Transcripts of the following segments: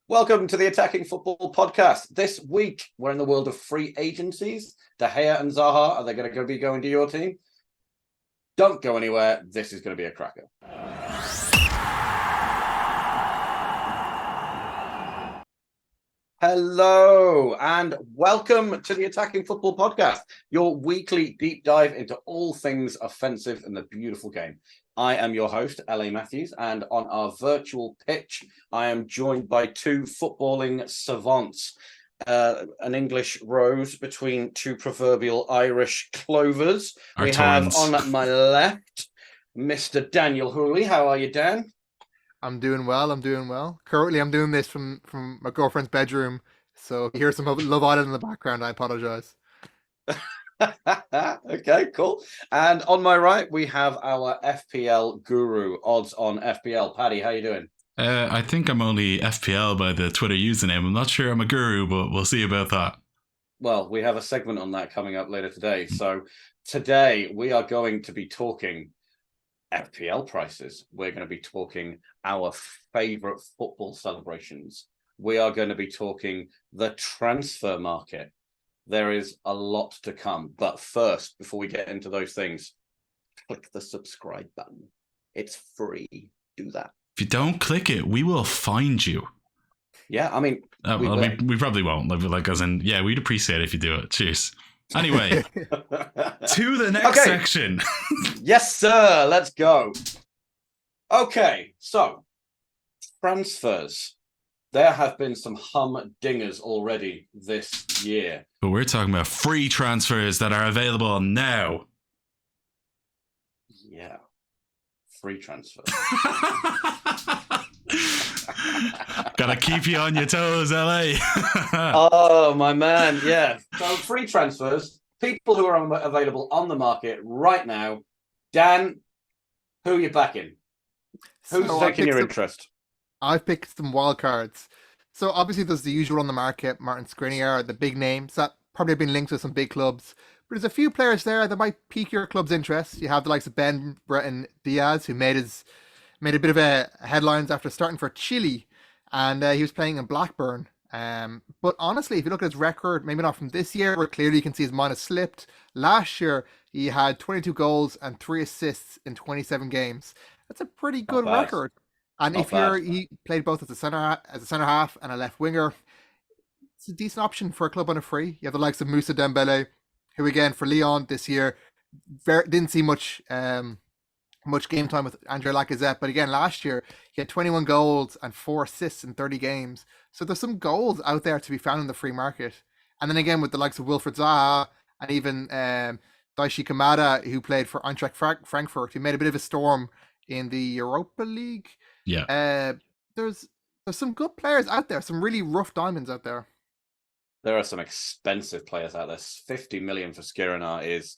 Welcome to the Attacking Football Podcast. This week, we're in the world of free agencies. De Gea and Zaha, are they going to be going to your team? Don't go anywhere. This is going to be a cracker. Hello, and welcome to the Attacking Football Podcast, your weekly deep dive into all things offensive in the beautiful game. I am your host, LA Matthews, and on our virtual pitch, I am joined by two footballing savants, an English rose between two proverbial Irish clovers. We have on my left, Mr. Daniel Whooley. How are you, Dan? I'm doing well. Currently, I'm doing this from my girlfriend's bedroom. So if you hear some Love Island in the background, I apologize. Okay, cool. And on my right, we have our FPL guru, odds on FPL. Paddy, how you doing? I think I'm only FPL by the Twitter username. I'm not sure I'm a guru, but we'll see about that. Well, we have a segment on that coming up later today. So today we are going to be talking FPL prices. We're going to be talking our favorite football celebrations. We are going to be talking the transfer market. There is a lot to come. But first, before we get into those things, click the subscribe button. It's free. Do that. If you don't click it, we will find you. Yeah, I mean... we probably won't. We'd appreciate it if you do it. Cheers. Anyway, to the next section. Yes, sir. Let's go. Okay, so transfers. There have been some humdingers already this year. But we're talking about free transfers that are available now. Yeah. Free transfers. Gotta keep you on your toes, LA. Oh, my man. Yeah. So free transfers, people who are available on the market right now. Dan, who are you backing? Who's taking your interest? I've picked some wild cards. So obviously there's the usual on the market, Martin Skriniar, the big names that probably have been linked with some big clubs. But there's a few players there that might pique your club's interest. You have the likes of Ben Breton Diaz, who made a bit of a headlines after starting for Chile, and he was playing in Blackburn. But honestly, if you look at his record, maybe not from this year, where clearly you can see his mind has slipped. Last year, he had 22 goals and 3 assists in 27 games. That's a pretty good record. And he played both as a centre half and a left winger, it's a decent option for a club on a free. You have the likes of Moussa Dembele, who again for Lyon this year didn't see much game time with Andre Lacazette, but again last year he had 21 goals and 4 assists in 30 games. So there's some goals out there to be found in the free market. And then again with the likes of Wilfried Zaha and even Daichi Kamada, who played for Eintracht Frankfurt, who made a bit of a storm in the Europa League. Yeah. There's some good players out there, some really rough diamonds out there. There are some expensive players out there. 50 million for Skriniar is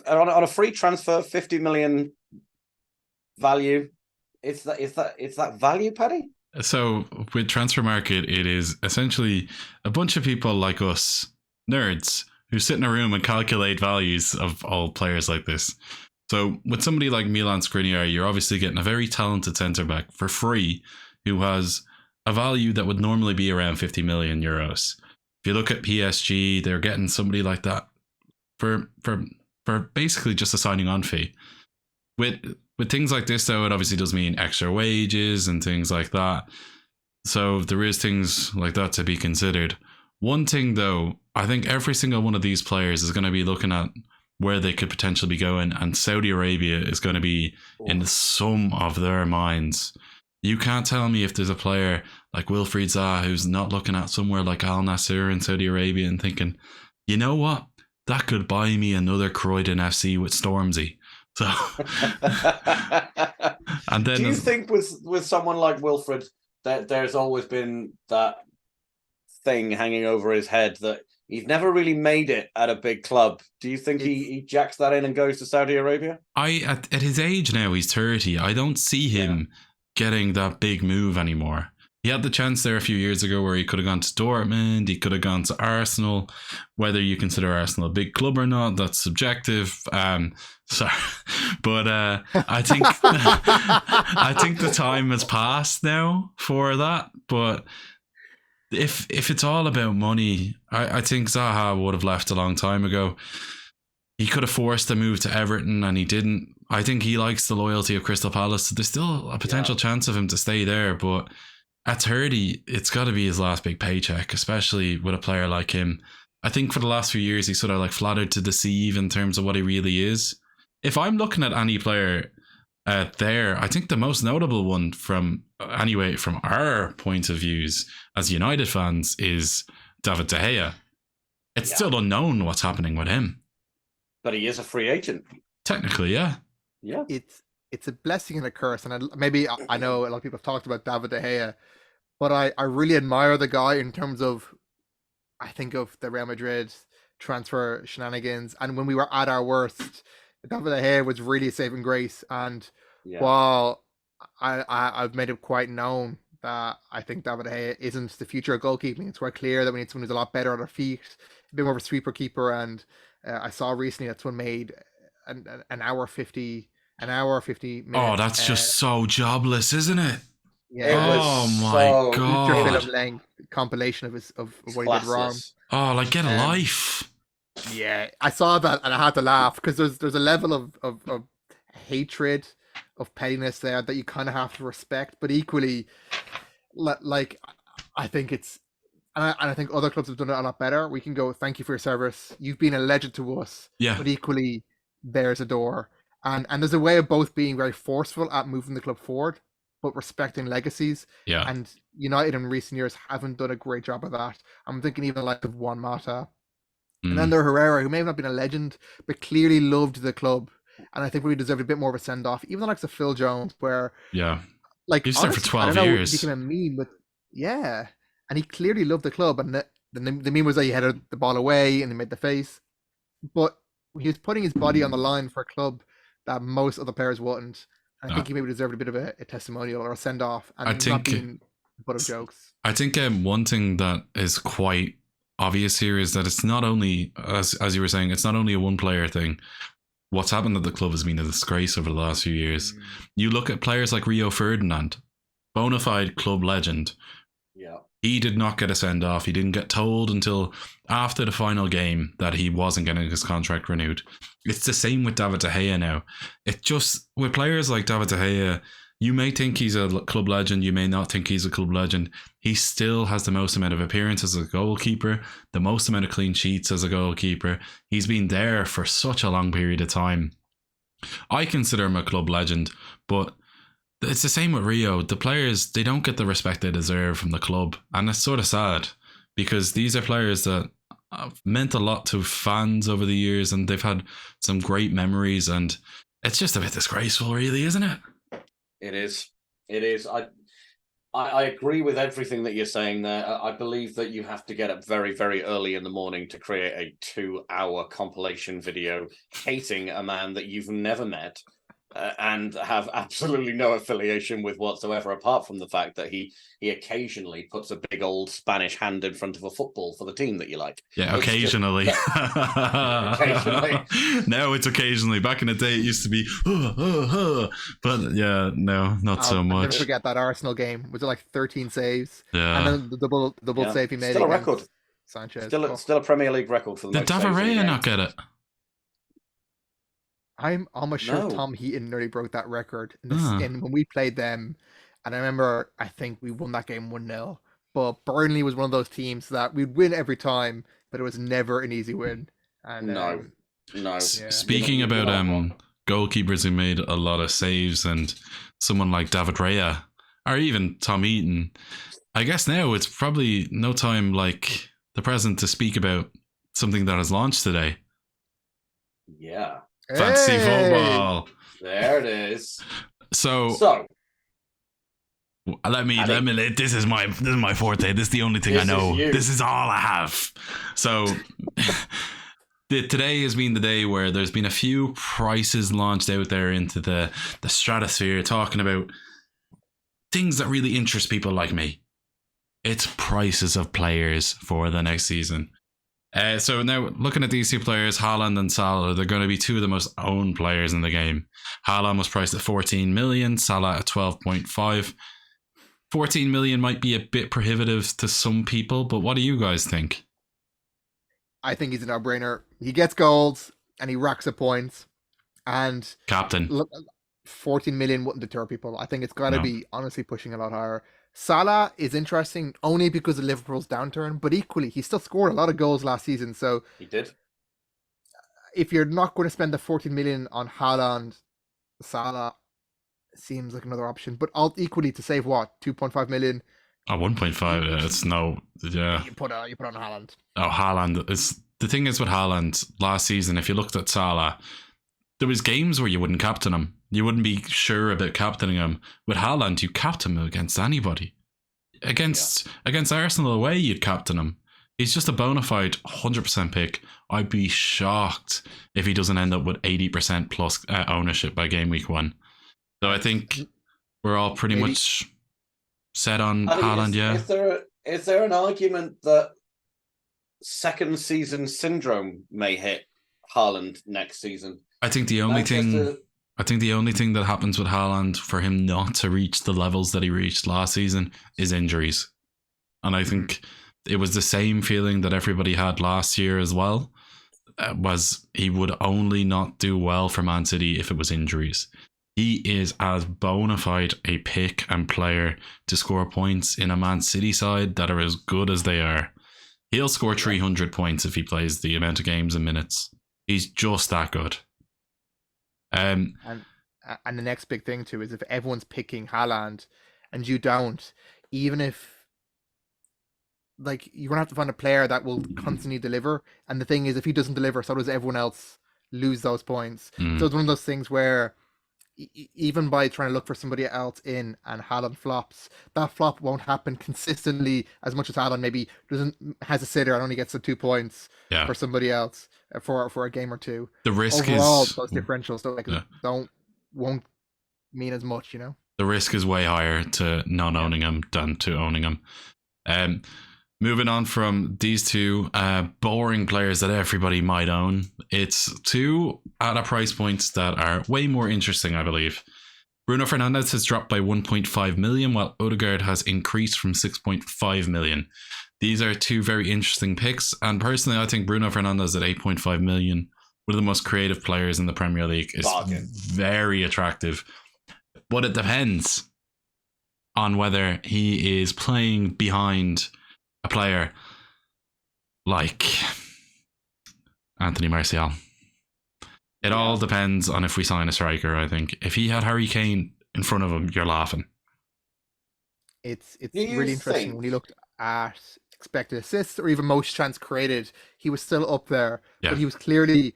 on a free transfer. 50 million value. Is that value, Paddy? So with transfer market, it is essentially a bunch of people like us, nerds, who sit in a room and calculate values of all players like this. So with somebody like Milan Skriniar, you're obviously getting a very talented centre-back for free who has a value that would normally be around 50 million euros. If you look at PSG, they're getting somebody like that for basically just a signing on fee. With things like this, though, it obviously does mean extra wages and things like that. So there is things like that to be considered. One thing, though, I think every single one of these players is going to be looking at where they could potentially be going, and Saudi Arabia is going to be in some of their minds. You can't tell me if there's a player like Wilfried Zaha who's not looking at somewhere like Al Nassr in Saudi Arabia and thinking, you know what, that could buy me another Croydon FC with Stormzy. So, and then do you think with someone like Wilfried that there's always been that thing hanging over his head that he's never really made it at a big club? Do you think he jacks that in and goes to Saudi Arabia? At his age now, he's 30. I don't see him getting that big move anymore. He had the chance there a few years ago where he could have gone to Dortmund, he could have gone to Arsenal. Whether you consider Arsenal a big club or not, that's subjective. Sorry, but I think I think the time has passed now for that. But if it's all about money, I think Zaha would have left a long time ago. He could have forced a move to Everton and he didn't. I think he likes the loyalty of Crystal Palace. So there's still a potential chance of him to stay there, but at 30, it's got to be his last big paycheck, especially with a player like him. I think for the last few years, he's sort of like flattered to deceive in terms of what he really is. If I'm looking at any player there, I think the most notable one from our point of views as United fans is David De Gea. It's still unknown what's happening with him. But he is a free agent. Technically, yeah. Yeah. It's a blessing and a curse. And I know a lot of people have talked about David De Gea, but I really admire the guy in terms of, I think of the Real Madrid transfer shenanigans. And when we were at our worst, David De Gea was really a saving grace. And while I've made it quite known that I think David De Gea isn't the future of goalkeeping, it's quite clear that we need someone who's a lot better on their feet, a bit more of a sweeper keeper. And I saw recently that someone made an hour 50 minutes. Oh, that's just so jobless, isn't it? Yeah. Oh my god! Film length compilation of what he did wrong. Oh, like get a life. Yeah, I saw that and I had to laugh because there's a level of hatred, of pettiness there that you kind of have to respect, but equally, like I think it's. And I think other clubs have done it a lot better. We can go, thank you for your service. You've been a legend to us. Yeah. But equally, there's a door. And there's a way of both being very forceful at moving the club forward, but respecting legacies. Yeah. And United in recent years haven't done a great job of that. I'm thinking even like of Juan Mata. And then there Herrera, who may have not been a legend, but clearly loved the club. And I think we deserved a bit more of a send-off. Even the likes of Phil Jones, where... Yeah. Like, he's there for 12 years. He became a meme, but... Yeah. And he clearly loved the club, and the meme was that he headed the ball away and he made the face. But he was putting his body on the line for a club that most other players wouldn't. And I think he maybe deserved a bit of a testimonial or a send-off, and not being the butt of jokes. I think one thing that is quite obvious here is that it's not only, as you were saying, it's not only a one-player thing. What's happened at the club has been a disgrace over the last few years. You look at players like Rio Ferdinand, bona fide club legend. Yeah. He did not get a send-off. He didn't get told until after the final game that he wasn't getting his contract renewed. It's the same with David De Gea now. It just, with players like David De Gea, you may think he's a club legend, you may not think he's a club legend. He still has the most amount of appearances as a goalkeeper, the most amount of clean sheets as a goalkeeper. He's been there for such a long period of time. I consider him a club legend, but it's the same with Rio. The players, they don't get the respect they deserve from the club. And it's sort of sad because these are players that have meant a lot to fans over the years and they've had some great memories, and it's just a bit disgraceful, really, isn't it? It is. It is. I agree with everything that you're saying there. I believe that you have to get up very, very early in the morning to create a 2-hour compilation video hating a man that you've never met. And have absolutely no affiliation with whatsoever, apart from the fact that he occasionally puts a big old Spanish hand in front of a football for the team that you like. Yeah, occasionally. Occasionally. No, it's occasionally. Back in the day, it used to be, but yeah, no, not so much. I'll never forget that Arsenal game. Was it like 13 saves? Yeah. And then the double save he made. Still a record. Sanchez. Still a Premier League record for the most. Did David Raya not get it? I'm almost sure Tom Heaton nearly broke that record in when we played them. And I remember, I think we won that game 1-0. But Burnley was one of those teams that we'd win every time, but it was never an easy win. And no. Yeah. Speaking about goalkeepers who made a lot of saves, and someone like David Raya, or even Tom Heaton, I guess now it's probably no time like the present to speak about something that has launched today. Yeah. Fantasy football. There it is. So let me this is my forte. This is the only thing I know. This is all I have. So today has been the day where there's been a few prices launched out there into the stratosphere, talking about things that really interest people like me. It's prices of players for the next season. So now looking at these two players, Haaland and Salah, they're going to be two of the most owned players in the game. Haaland was priced at 14 million, Salah at 12.5. 14 million might be a bit prohibitive to some people, but what do you guys think? I think he's a no-brainer. He gets goals and he racks up points. And Captain. look, 14 million wouldn't deter people. I think it's got to No. be honestly pushing a lot higher. Salah is interesting only because of Liverpool's downturn, but equally, he still scored a lot of goals last season. So He did. if you're not going to spend the 14 million on Haaland, Salah seems like another option. But equally to save what, 2.5 million? 1.5. It's no. Yeah. You put on Haaland. Oh, Haaland. The thing is with Haaland last season, if you looked at Salah, there was games where you wouldn't captain him. You wouldn't be sure about captaining him. With Haaland, you captain him against anybody. Against Arsenal away, you'd captain him. He's just a bona fide 100% pick. I'd be shocked if he doesn't end up with 80% plus ownership by game week 1. So I think we're all pretty much set on Haaland, yeah. Is there an argument that second season syndrome may hit Haaland next season? I think the only thing that happens with Haaland for him not to reach the levels that he reached last season is injuries. And I think it was the same feeling that everybody had last year as well, was he would only not do well for Man City if it was injuries. He is as bona fide a pick and player to score points in a Man City side that are as good as they are. He'll score 300 points if he plays the amount of games and minutes. He's just that good. And the next big thing too is if everyone's picking Haaland and you don't, even if like you're gonna have to find a player that will constantly deliver. And the thing is, if he doesn't deliver, so does everyone else lose those points. So it's one of those things where even by trying to look for somebody else in and Haaland flops, that flop won't happen consistently as much as Haaland maybe has a sitter and only gets the 2 points for somebody else for a game or two. The risk overall, is those differentials won't mean as much, you know. The risk is way higher to not owning him than to owning him. Moving on from these two boring players that everybody might own, it's two at a price points that are way more interesting, I believe. Bruno Fernandes has dropped by 1.5 million, while Odegaard has increased from 6.5 million. These are two very interesting picks, and personally, I think Bruno Fernandes at 8.5 million, one of the most creative players in the Premier League, is very attractive. But it depends on whether he is playing behind a player like Anthony Martial. It all depends on if we sign a striker, I think. If he had Harry Kane in front of him, you're laughing. It's really interesting when you looked at expected assists or even most chance created, he was still up there. Yeah. But he was clearly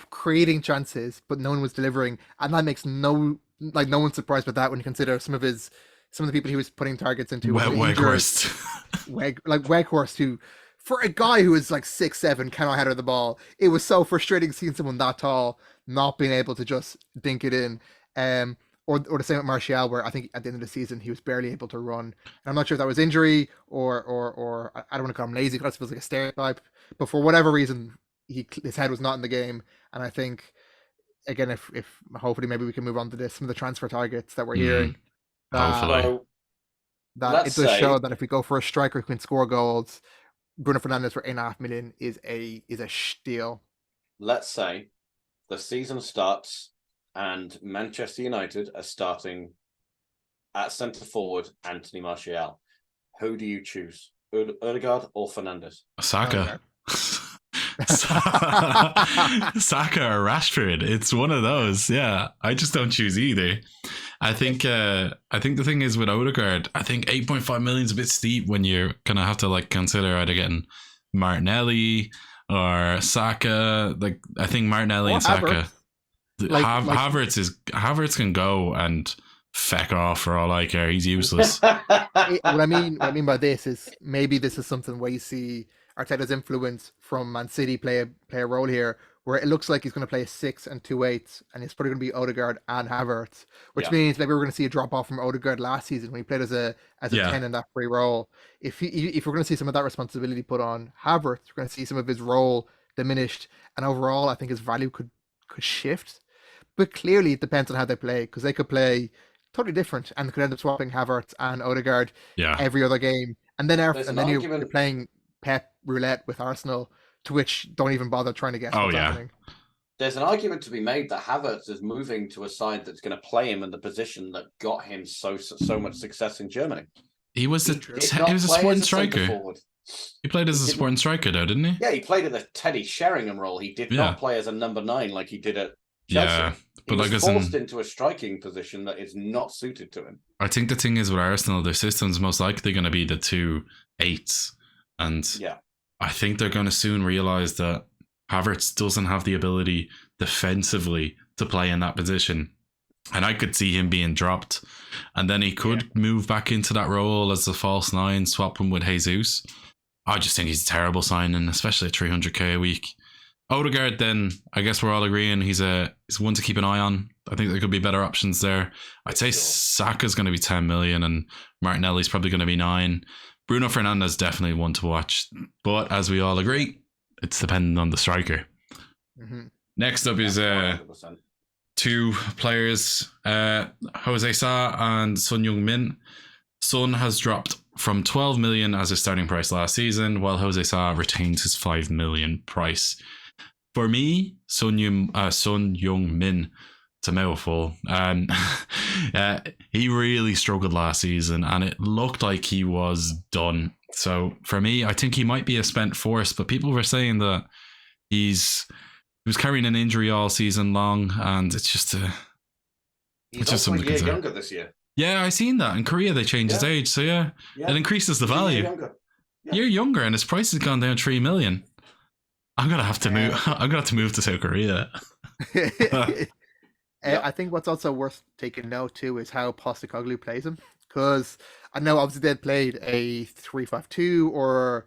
creating chances, but no one was delivering. And that makes no one's surprised by that when you consider some of the people he was putting targets into. Weghorst. Weghorst, who, for a guy who is like 6'7", cannot header the ball, it was so frustrating seeing someone that tall not being able to just dink it in. Or the same with Martial, where I think at the end of the season he was barely able to run. And I'm not sure if that was injury or I don't want to call him lazy because it feels like a stereotype, but for whatever reason his head was not in the game. And I think again, if hopefully maybe we can move on to some of the transfer targets that we're hearing. Hopefully. That it does show that if we go for a striker who can score goals, Bruno Fernandes for 8.5 million is a steal. Let's say the season starts and Manchester United are starting at centre forward Anthony Martial. Who do you choose, Odegaard or Fernandes? Saka. Saka or Rashford. It's one of those. Yeah, I just don't choose either. I think the thing is with Odegaard, I think 8.5 million is a bit steep when you're gonna have to like consider either getting Martinelli or Saka. Like I think Martinelli and Saka. Havertz can go and feck off for all I care. He's useless. What I mean by this is maybe this is something where you see Arteta's influence from Man City play a role here, where it looks like he's going to play a 6 and 2/8, and it's probably going to be Odegaard and Havertz, which Yeah. means maybe we're going to see a drop off from Odegaard last season when he played as a Yeah. 10 in that free role. If we're going to see some of that responsibility put on Havertz, we're going to see some of his role diminished, and overall, I think his value could shift. But clearly, it depends on how they play, because they could play totally different and could end up swapping Havertz and Odegaard Yeah. every other game, and then There's an you're argument- playing Pep roulette with Arsenal, to which don't even bother trying to guess Oh, what's yeah. happening. There's an argument to be made that Havertz is moving to a side that's going to play him in the position that got him so much success in Germany. He was He a did not he was a play sporting as centre striker. forward. He played as a didn't- sporting striker, though, didn't he? Yeah, he played in the Teddy Sheringham role. He did Yeah. not play as a number 9 like he did at Chelsea. Yeah, He but was like as in- forced into a striking position that is not suited to him. I think the thing is with Arsenal, their system's most likely going to be the 2/8s, and Yeah. I think they're going to soon realize that Havertz doesn't have the ability defensively to play in that position. And I could see him being dropped. And then he could move back into that role as a false 9, swap him with Jesus. I just think he's a terrible signing, especially at 300k a week. Odegaard, then, I guess we're all agreeing he's one to keep an eye on. I think there could be better options there. I'd say Sure. Saka's going to be 10 million and Martinelli's probably going to be 9. Bruno Fernandes definitely one to watch. But as we all agree, it's dependent on the striker. Mm-hmm. Next up is 100%. 2 players, Jose Sa and Son Heung-min. Son has dropped from 12 million as his starting price last season, while Jose Sa retains his 5 million price. For me, Son Heung-min, it's a mouthful. He really struggled last season, and it looked like he was done. So for me, I think he might be a spent force, but people were saying that he was carrying an injury all season long, and it's just He's It's just also a something to year consider. younger this year. yeah, I seen that in Korea they changed his Yeah. age, so yeah, Yeah. it increases the He's a year value. younger. Yeah. You're younger, and his price has gone down 3 million. I'm gonna have to move. Yeah. I'm gonna have to move to South Korea. Yeah. I think what's also worth taking note too is how Postecoglou plays him, because I know obviously they played a 3-5-2 or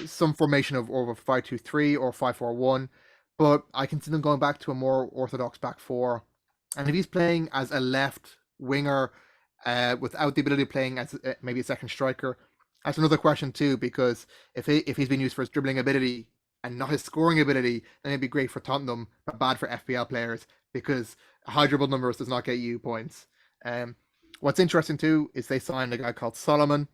some formation of over 5-2-3 or 5-4-1, but I can see them going back to a more orthodox back 4. And if he's playing as a left winger without the ability of playing as maybe a second striker, that's another question too, because if he's been used for his dribbling ability and not his scoring ability, then it'd be great for Tottenham, but bad for FPL players, because high dribble numbers does not get you points. What's interesting too is they signed a guy called Solomon,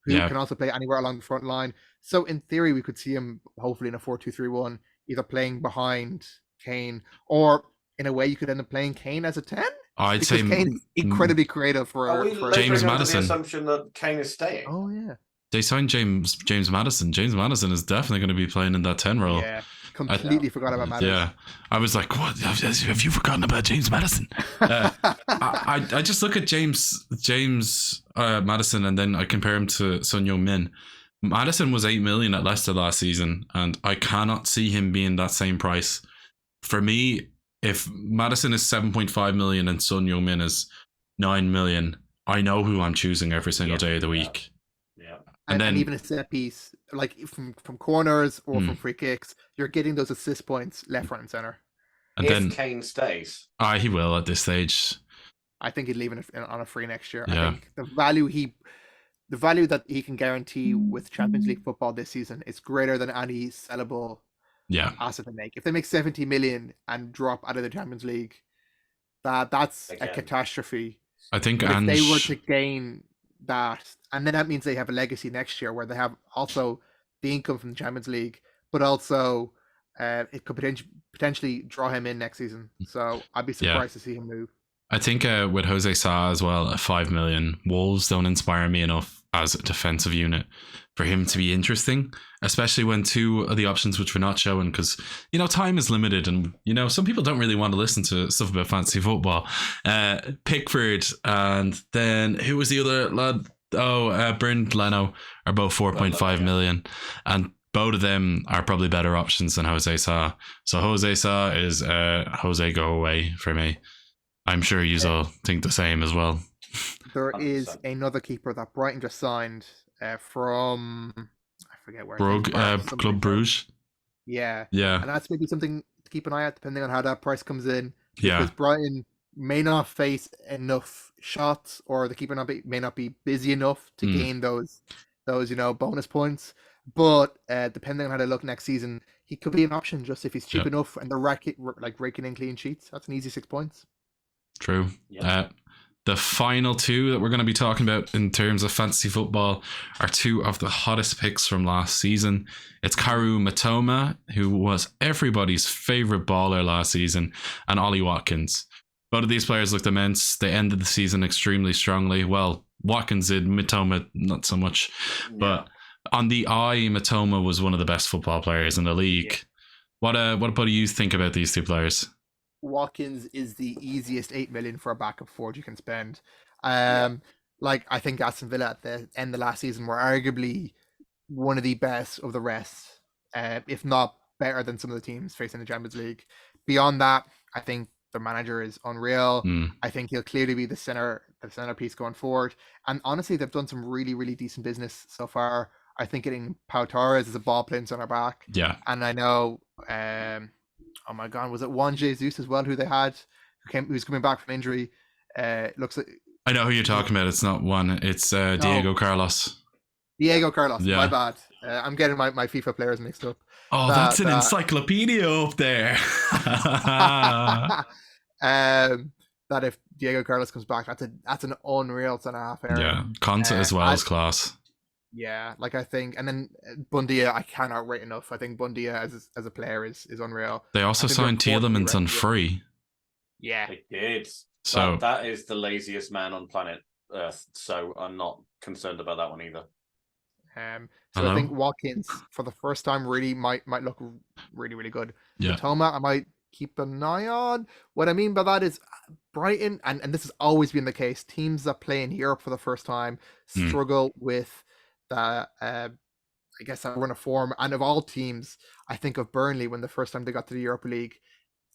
who Yeah. can also play anywhere along the front line. So in theory, we could see him hopefully in a 4-2-3-1, either playing behind Kane, or in a way you could end up playing Kane as a 10. I'd Because say Kane is incredibly creative for Are we for laboring James under Maddison. the assumption that Kane is staying? Oh yeah, they signed James Maddison. James Maddison is definitely going to be playing in that 10 role. yeah. Completely forgot about Maddison. Yeah, I was like, "What? Have you forgotten about James Maddison?" I just look at James Maddison, and then I compare him to Son Heung-min. Maddison was 8 million at Leicester last season, and I cannot see him being that same price. For me, if Maddison is 7.5 million and Son Heung-min is 9 million, I know who I'm choosing every single day of the week. Yeah. And then- even a set piece, like from corners or from free kicks, you're getting those assist points left, right, and center. And If then Kane stays, he will at this stage. I think he'd leave on a free next year. Yeah. I think the value that he can guarantee with Champions League football this season is greater than any sellable Yeah, asset they make. If they make 70 million and drop out of the Champions League, that's a Again. catastrophe. I think But if they were Ange. to gain that, and then that means they have a legacy next year where they have also the income from the Champions League, but also it could potentially draw him in next season. So I'd be surprised to see him move. I think with Jose Sa as well at 5 million, Wolves don't inspire me enough as a defensive unit for him to be interesting, especially when 2 of the options which we're not showing, because time is limited, and some people don't really want to listen to stuff about fantasy football. Pickford, and then who was the other lad? Bernd Leno are both 4.5 million, and both of them are probably better options than Jose Sa. So Jose Sa is Jose go away for me. I'm sure you all think the same as well. There is 100%. another keeper that Brighton just signed from, I forget where. I think Brugge, Bruges, something Club like that. Bruges. Yeah. Yeah, And that's maybe something to keep an eye out depending on how that price comes in. Yeah. Because Brighton may not face enough shots, or the keeper may not be busy enough to gain those bonus points. But depending on how they look next season, he could be an option just if he's cheap enough and they're raking in clean sheets. That's an easy 6 points. True. The final two that we're going to be talking about in terms of fantasy football are two of the hottest picks from last season. It's Kaoru Mitoma, who was everybody's favourite baller last season, and Ollie Watkins. Both of these players looked immense. They ended the season extremely strongly. Well, Watkins did, Mitoma not so much. Yeah. But on the eye, Mitoma was one of the best football players in the league. Yeah. What do you think about these two players? Watkins is the easiest 8 million for a backup forward you can spend. Like, I think Aston Villa at the end of last season were arguably one of the best of the rest, if not better than some of the teams facing the Champions League. Beyond that, I think the manager is unreal. I think he'll clearly be the centerpiece going forward. And honestly, they've done some really, really decent business so far. I think getting Pau Torres as a ball playing center back. Yeah. And I know, oh my God, was it Juan Jesus as well, who they had, who's coming back from injury? Looks like I know who you're talking about. It's not one. It's Diego Carlos. Diego Carlos. Yeah. My bad. I'm getting my FIFA players mixed up. Oh, that's an encyclopedia up there. That if Diego Carlos comes back, that's an unreal centre half area. Yeah, Conte as well as class. Yeah, like I think, and then Bundia, I cannot rate enough. I think Bundia as a player is unreal. They also signed Tielemans on free. Yeah, they did. So that is the laziest man on planet Earth. So I'm not concerned about that one either. So I think Watkins for the first time really might look really, really good. Yeah. Mitoma, I might keep an eye on. What I mean by that is Brighton, and this has always been the case, teams that play in Europe for the first time struggle with the I guess that run of form. And of all teams, I think of Burnley when the first time they got to the Europa League.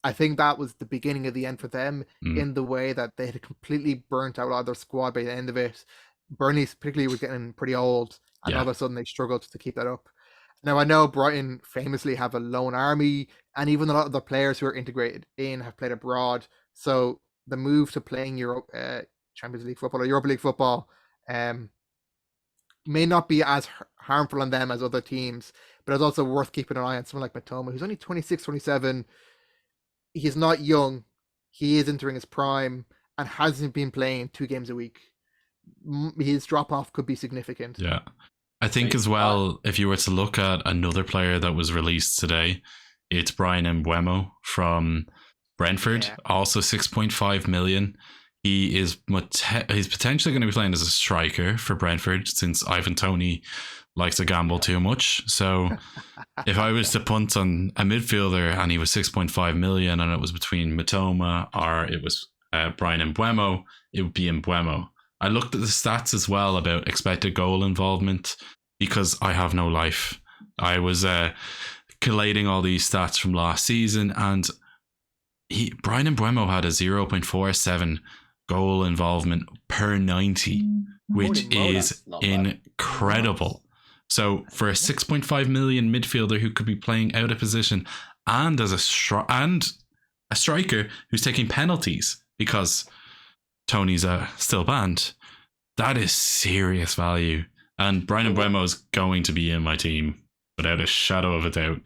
I think that was the beginning of the end for them in the way that they had completely burnt out all their squad by the end of it. Burnley particularly was getting pretty old, and all of a sudden they struggled to keep that up. Now, I know Brighton famously have a lone army, and even a lot of the players who are integrated in have played abroad. So the move to playing Champions League football or Europa League football may not be as harmful on them as other teams, but it's also worth keeping an eye on someone like Mitoma, who's only 26, 27. He's not young. He is entering his prime and hasn't been playing 2 games a week. His drop-off could be significant. Yeah. I think as well, if you were to look at another player that was released today, it's Bryan Mbuemo from Brentford, also 6.5 million. He's potentially going to be playing as a striker for Brentford since Ivan Toney likes to gamble too much. So if I was to punt on a midfielder and he was 6.5 million and it was between Mitoma or it was Bryan Mbuemo, it would be Mbuemo. I looked at the stats as well about expected goal involvement because I have no life. I was collating all these stats from last season, and Bryan Mbuemo had a 0.47 goal involvement per 90, which is incredible. So for a 6.5 million midfielder who could be playing out of position and as a striker who's taking penalties because Tony's still banned, that is serious value. And Bryan Mbuemo is going to be in my team without a shadow of a doubt.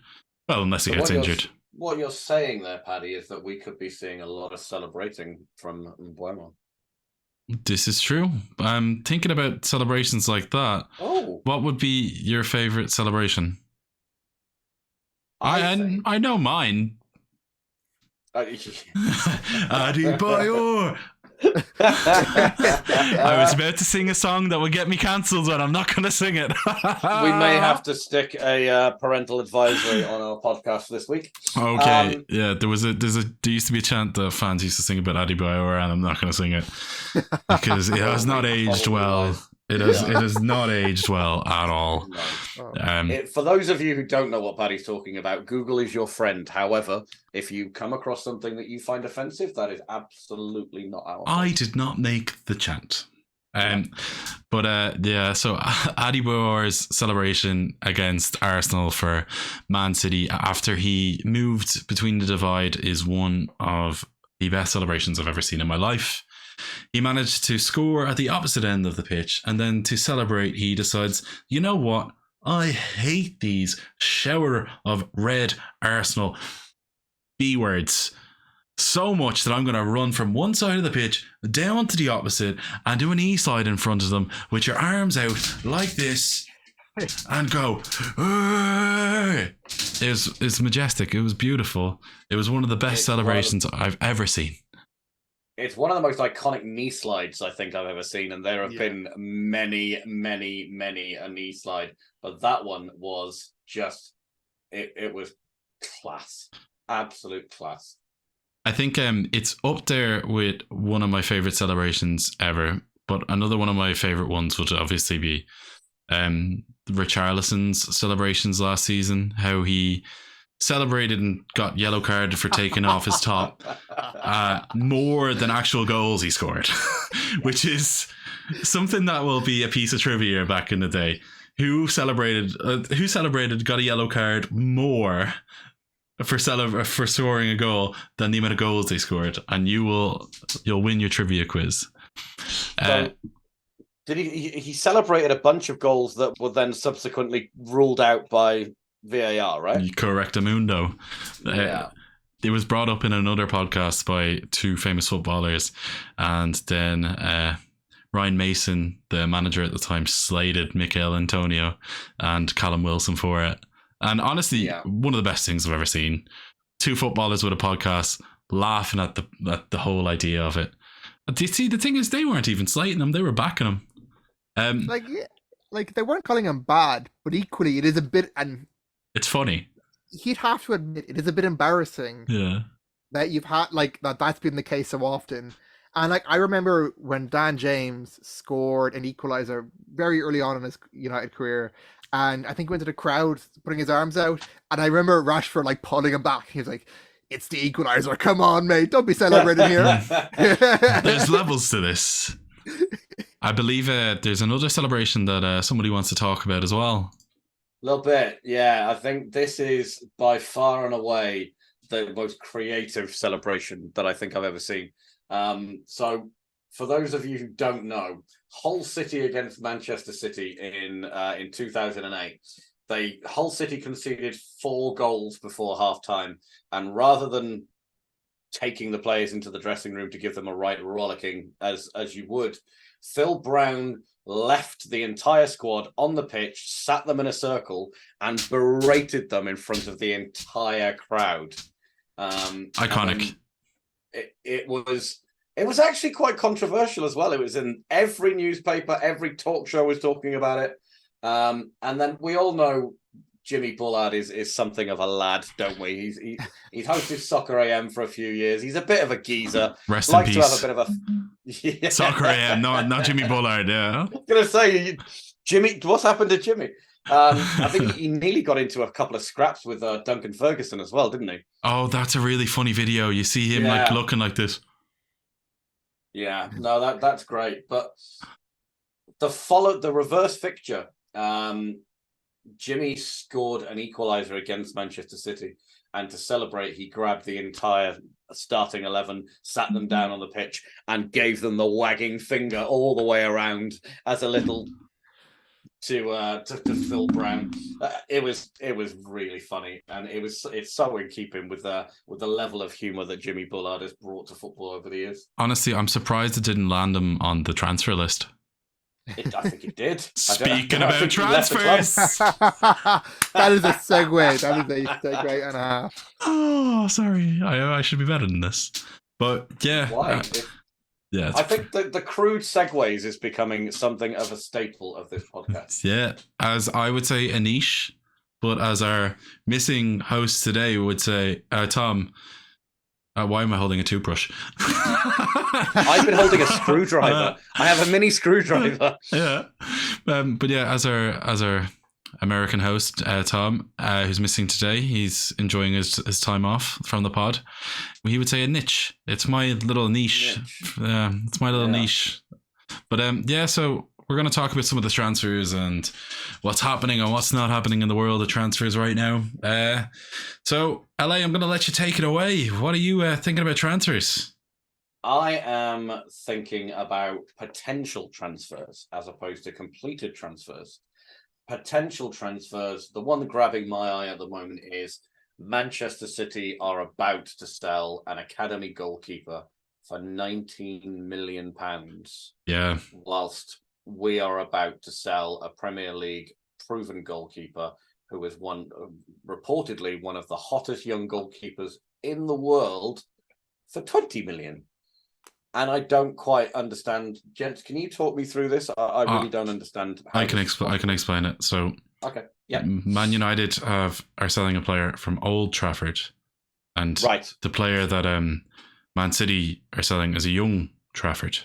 Well, unless he gets injured. What you're saying there, Paddy, is that we could be seeing a lot of celebrating from Mbuemo. This is true. I'm thinking about celebrations like that. Oh. What would be your favorite celebration? I know mine. Adebayor. I was about to sing a song that would get me cancelled, but I'm not going to sing it. We may have to stick a parental advisory on our podcast this week. Okay, yeah. There used to be a chant that fans used to sing about Adebayor, and I'm not going to sing it because it has not aged well. It has not aged well at all. No. For those of you who don't know what Paddy's talking about, Google is your friend. However, if you come across something that you find offensive, that is absolutely not our I did not make the chant. yeah, so Adi Boer's celebration against Arsenal for Man City after he moved between the divide is one of the best celebrations I've ever seen in my life. He managed to score at the opposite end of the pitch, and then to celebrate, he decides, you know what? I hate these shower of red Arsenal B words so much that I'm going to run from one side of the pitch down to the opposite and do an E-slide in front of them with your arms out like this and go. It was majestic. It was beautiful. It was one of the best celebrations I've ever seen. It's one of the most iconic knee slides I think I've ever seen, and there have been many a knee slide, but that one was just it was class, absolute class. I think it's up there with one of my favorite celebrations ever, but another one of my favorite ones would obviously be Richarlison's celebrations last season, how he celebrated and got yellow carded for taking off his top more than actual goals he scored, which is something that will be a piece of trivia back in the day. Who celebrated got a yellow card more for scoring a goal than the amount of goals they scored, and you'll win your trivia quiz. Did he celebrated a bunch of goals that were then subsequently ruled out by VAR, right? Correctamundo. Yeah. It was brought up in another podcast by two famous footballers, and then Ryan Mason, the manager at the time, slated Mikel Antonio and Callum Wilson for it. And honestly, one of the best things I've ever seen. Two footballers with a podcast laughing at the whole idea of it. Do you see, the thing is, they weren't even slating him; they were backing him. Like they weren't calling him bad, but equally, it is a bit, and it's funny. He'd have to admit it is a bit embarrassing. Yeah, that you've had that's been the case so often. And like I remember when Dan James scored an equalizer very early on in his United career. And I think he went to the crowd putting his arms out. And I remember Rashford like pulling him back. He was like, "It's the equalizer. Come on, mate. Don't be celebrating here." There's levels to this. I believe there's another celebration that somebody wants to talk about as well. A little bit, yeah. I think this is by far and away the most creative celebration that I think I've ever seen. So for those of you who don't know, Hull City against Manchester City in 2008. Hull City conceded 4 goals before half-time, and rather than taking the players into the dressing room to give them a right rollicking as you would, Phil Brown left the entire squad on the pitch, sat them in a circle, and berated them in front of the entire crowd. Iconic. It was actually quite controversial as well. It was in every newspaper, every talk show was talking about it. And then we all know Jimmy Bullard is something of a lad, don't we? He's hosted Soccer AM for a few years. He's a bit of a geezer. Rest in peace. To have a bit of a Soccer AM, not Jimmy Bullard. Yeah, I was gonna say, Jimmy. What's happened to Jimmy? I think he nearly got into a couple of scraps with Duncan Ferguson as well, didn't he? Oh, that's a really funny video. You see him like looking like this. Yeah, no, that's great. But the reverse fixture, Jimmy scored an equaliser against Manchester City, and to celebrate, he grabbed the entire starting 11, sat them down on the pitch, and gave them the wagging finger all the way around as a little to Phil Brown. It was really funny, and it's so in keeping with the level of humour that Jimmy Bullard has brought to football over the years. Honestly, I'm surprised it didn't land him on the transfer list. I think it did. Speaking about transfers, that is a segue. That is a segue and a half. Oh, sorry. I should be better than this. But yeah. Why? Yeah, I think the crude segues is becoming something of a staple of this podcast. Yeah, as I would say, a niche, but as our missing host today would say, Tom, why am I holding a toothbrush? I've been holding a screwdriver. I have a mini screwdriver. Yeah, but yeah, as our American host, Tom, who's missing today, he's enjoying his time off from the pod. He would say a niche. It's my little niche. It's my little niche. But yeah, so We're going to talk about some of the transfers and what's happening and what's not happening in the world of transfers right now. So, LA, I'm going to let you take it away. What are you thinking about transfers? I am thinking about potential transfers as opposed to completed transfers. Potential transfers, the one grabbing my eye at the moment is Manchester City are about to sell an academy goalkeeper for £19 million. Yeah. Whilst we are about to sell a Premier League proven goalkeeper who is reportedly one of the hottest young goalkeepers in the world for 20 million. And I don't quite understand. Gents, can you talk me through this? I really don't understand. I can explain it. So, okay, yeah. Man United are selling a player from Old Trafford, and the player that Man City are selling is a young Trafford.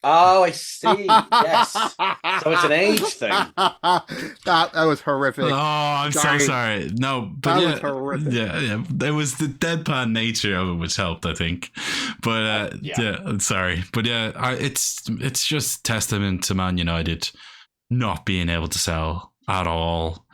Oh, I see. Yes. So it's an age thing. That was horrific. Oh, I'm so sorry. No, but that was horrific. Yeah. There was the deadpan nature of it which helped, I think. But I'm sorry. But it's just testament to Man United not being able to sell at all.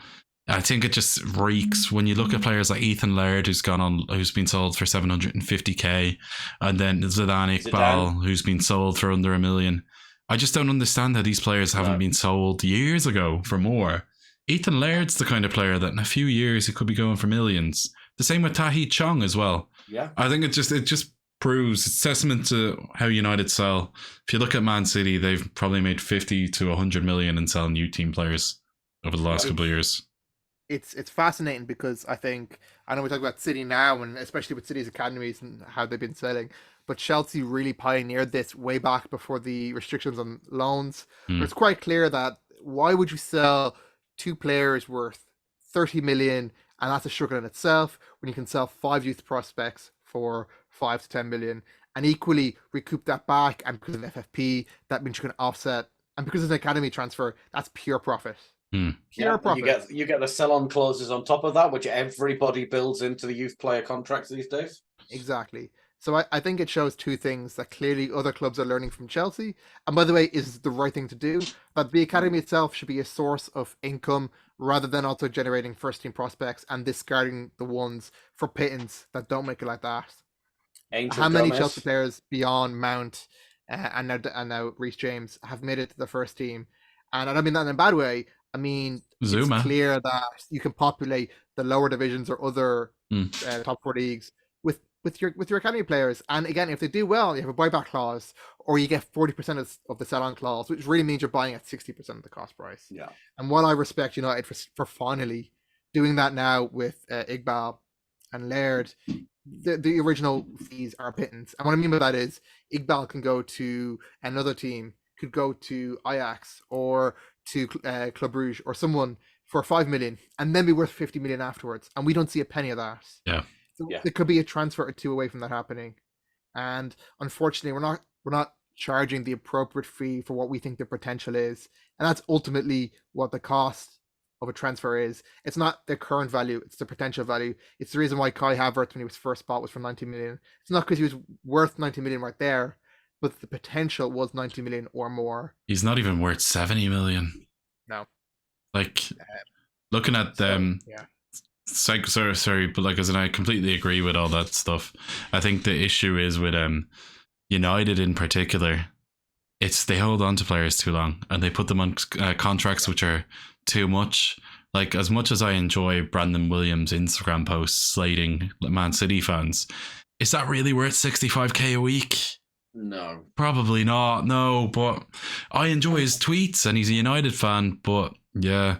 I think it just reeks when you look at players like Ethan Laird, who's been sold for 750k, and then Zidane Iqbal, who's been sold for under $1 million. I just don't understand how these players haven't been sold years ago for more. Ethan Laird's the kind of player that in a few years he could be going for millions. The same with Tahith Chong as well. Yeah, I think it just proves, it's testament to how United sell. If you look at Man City, they've probably made 50 to 100 million in selling new team players over the last couple of years. It's fascinating because I know we talk about City now, and especially with City's academies and how they've been selling, but Chelsea really pioneered this way back before the restrictions on loans. It's quite clear that why would you sell two players worth 30 million, and that's a struggle in itself, when you can sell 5 youth prospects for 5 to 10 million and equally recoup that back, and because of FFP that means you can offset, and because it's an academy transfer, that's pure profit. Profit. You get the sell-on clauses on top of that, which everybody builds into the youth player contracts these days. Exactly. So I think it shows two things that clearly other clubs are learning from Chelsea, and by the way, is the right thing to do. That the academy itself should be a source of income rather than also generating first-team prospects and discarding the ones for pittance that don't make it like that. How many Chelsea players beyond Mount and now Reece James have made it to the first team? And I don't mean that in a bad way. I mean, Zuma. It's clear that you can populate the lower divisions or other top 4 leagues with your academy players. And again, if they do well, you have a buyback clause, or you get 40% of the sell-on clause, which really means you're buying at 60% of the cost price. Yeah. And while I respect United for finally doing that now with Iqbal and Laird, the original fees are pittance. And what I mean by that is Iqbal can go to another team, could go to Ajax or to Club Brugge or someone for 5 million and then be worth 50 million afterwards, and we don't see a penny of that. So there could be a transfer or two away from that happening, and unfortunately we're not charging the appropriate fee for what we think the potential is, and that's ultimately what the cost of a transfer is. It's not the current value, it's the potential value. It's the reason why Kai Havertz, when he was first bought, was for 90 million. It's not because he was worth 90 million right there, but the potential was 90 million or more. He's not even worth 70 million. No. Like, looking at them, sorry, but like, as in, I completely agree with all that stuff. I think the issue is with United in particular, it's they hold on to players too long and they put them on contracts which are too much. Like, as much as I enjoy Brandon Williams' Instagram posts slating Man City fans, is that really worth 65k a week? No. Probably not, no, but I enjoy his tweets and he's a United fan, but yeah.